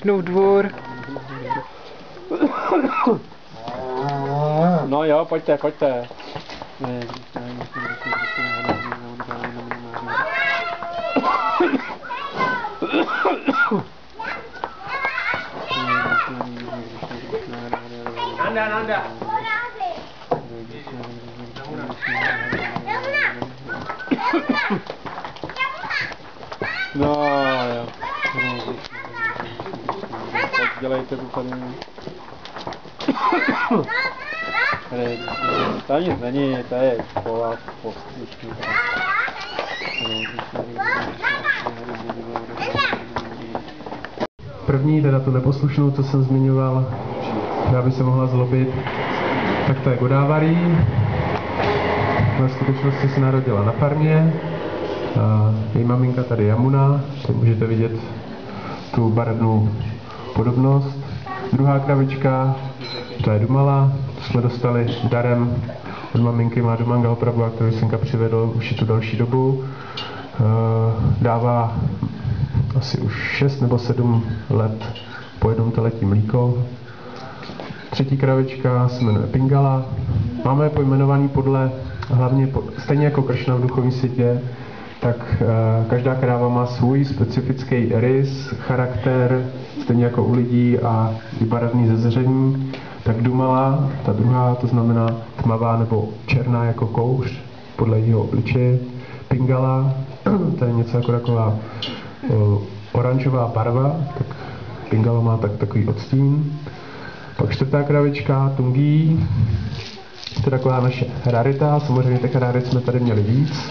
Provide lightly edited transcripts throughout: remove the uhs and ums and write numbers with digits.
Dvůr. No jo, pojďte, pojďte. Nanda. No jo. Tak dělejte to tady. To nic není, to je škola postižní. První, teda tu neposlušnou, co jsem zmiňoval, která by se mohla zlobit, tak to je Godávarí. Ve skutečnosti se narodila na farmě. Její maminka tady Jamuna, to můžete vidět tu barevnou podobnost. Druhá kravička, to je Dumala, to jsme dostali darem od maminky, má Dumangal Prabhu, kterou synka přivedl už tu další dobu. Dává asi už 6 nebo 7 let po jednom teletí mlíko. Třetí kravička se jmenuje Pingala. Máme je pojmenovaný podle, hlavně stejně jako Kršna v duchovním světě, tak každá kráva má svůj specifický rys, charakter, stejně jako u lidí a i barevný zezření. Tak Dumala, ta druhá, to znamená tmavá nebo černá jako kouř, podle jejího obličeje. Pingala, to je něco jako taková oranžová barva, tak Pingala má takový odstín. Pak čtvrtá kravička, Tungi, to je taková naše rarita, samozřejmě těch rarit jsme tady měli víc.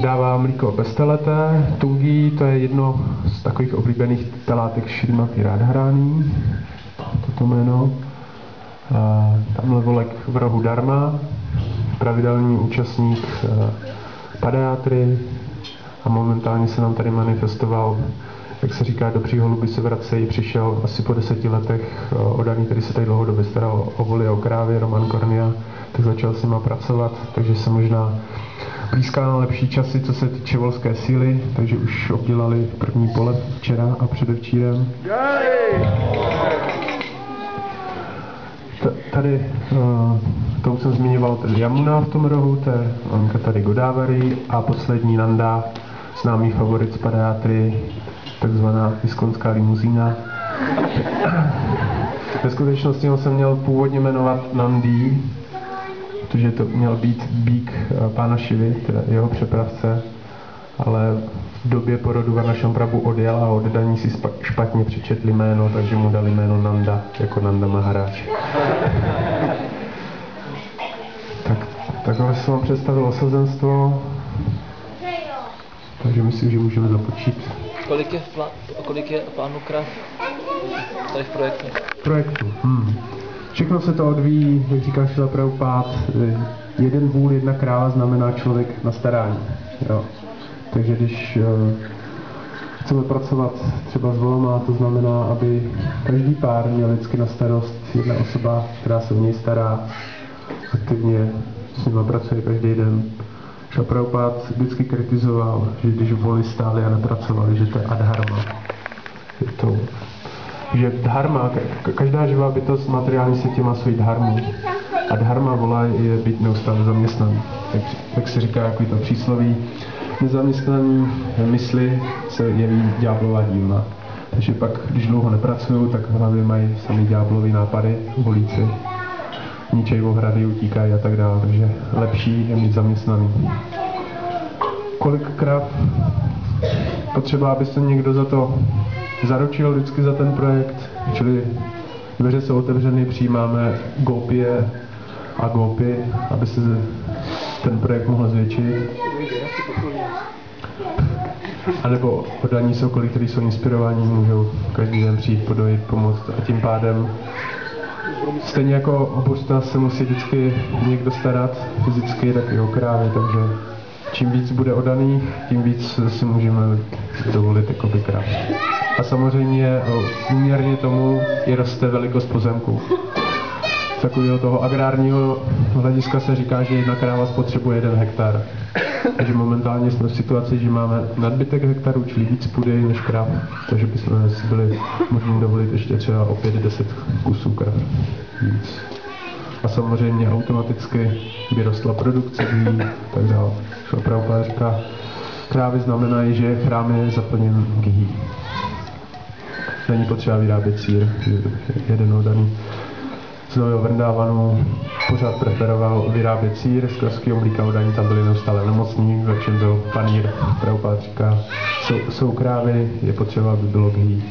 Dává mlíko bezteleté. Tungi, to je jedno z takových oblíbených telátek Šrimati Radharani, toto jméno. Tamhle volek v rohu Dharma, pravidelný účastník Padayatry a momentálně se nám tady manifestoval, jak se říká, dobří holuby se vracejí, přišel asi po 10 letech odaný, který se tady dlouhodobě staral o voli a o krávy, Roman Kornia, tak začal s nima pracovat, takže se možná blízká na lepší časy, co se týče volské síly, takže už obdělali první pole včera a předevčírem. Tady, to už jsem zmiňoval, tady Jamuna v tom rohu, to je mamka tady Godávarí a poslední Nanda, známý favorit z Padayatry, takzvaná iskonská limuzína. Ve skutečnosti ho jsem měl původně jmenovat Nandi, protože to měl být bík pána Šivy, teda jeho přepravce, ale v době porodu Varnashram Prabhu odjel a oddaní si špatně přečetli jméno, takže mu dali jméno Nanda, jako Nanda Maharaj. Takhle jsem vám představil osazenstvo, takže myslím, že můžeme započít. Kolik je pánů krav tady v projektu? Všechno se to odvíjí, jak říká Šrila Prabhupád, jeden vůl, jedna kráva znamená člověk na starání. Jo. Takže když chceme pracovat třeba s volama, to znamená, aby každý pár měl vždycky na starost jedna osoba, která se o něj stará, aktivně s nima pracuje každý den. Šrila Prabhupád vždycky kritizoval, že když voli stáli a nepracovali, že to je adharma. Že dharma, každá živá bytost v materiální světě má svůj dharmu. A dharma vola je být neustále zaměstnaný. Jak se říká, jako to přísloví, nezaměstnaný mysli se jeví ďáblová dílna. Takže pak, když dlouho nepracují, tak v hlavě mají samý ďáblový nápady, volíci, ničejí ohrady, utíkají a tak dále. Takže lepší je mít zaměstnaný. Kolik krav potřeba, aby se někdo za to zaručil vždycky za ten projekt, čili dveře jsou otevřeny, přijímáme gopie a gopy, aby se ten projekt mohl zvětšit. A nebo oddaní sokoly, kteří jsou inspirovaní, můžou každý den přijít, podojit, pomoct a tím pádem stejně jako o božstva se musí vždycky někdo starat fyzicky, tak i o krávy, takže čím víc bude oddaných, tím víc si můžeme dovolit jakoby kráv. A samozřejmě úměrně tomu i roste velikost pozemku. takového toho agrárního hlediska se říká, že jedna kráva spotřebuje 1 hektar. Takže momentálně jsme v situaci, že máme nadbytek hektarů, čili víc půdy než krav, takže bychom si byli možná dovolit ještě třeba o 5-10 kusů krav víc. A samozřejmě automaticky by rostla produkce ghee, tak dále. Prabhupada říká, krávy znamenají, že chrám je zaplněn ghee. Není potřeba vyrábět sýr, jeden oddaný z Nového Vrindávanu pořád preferoval vyrábět sýr, z kravského mlíka oddaní tam byli neustále nemocní, ve všem byl panír. Prabhupada říká, jsou krávy, je potřeba, aby bylo ghee.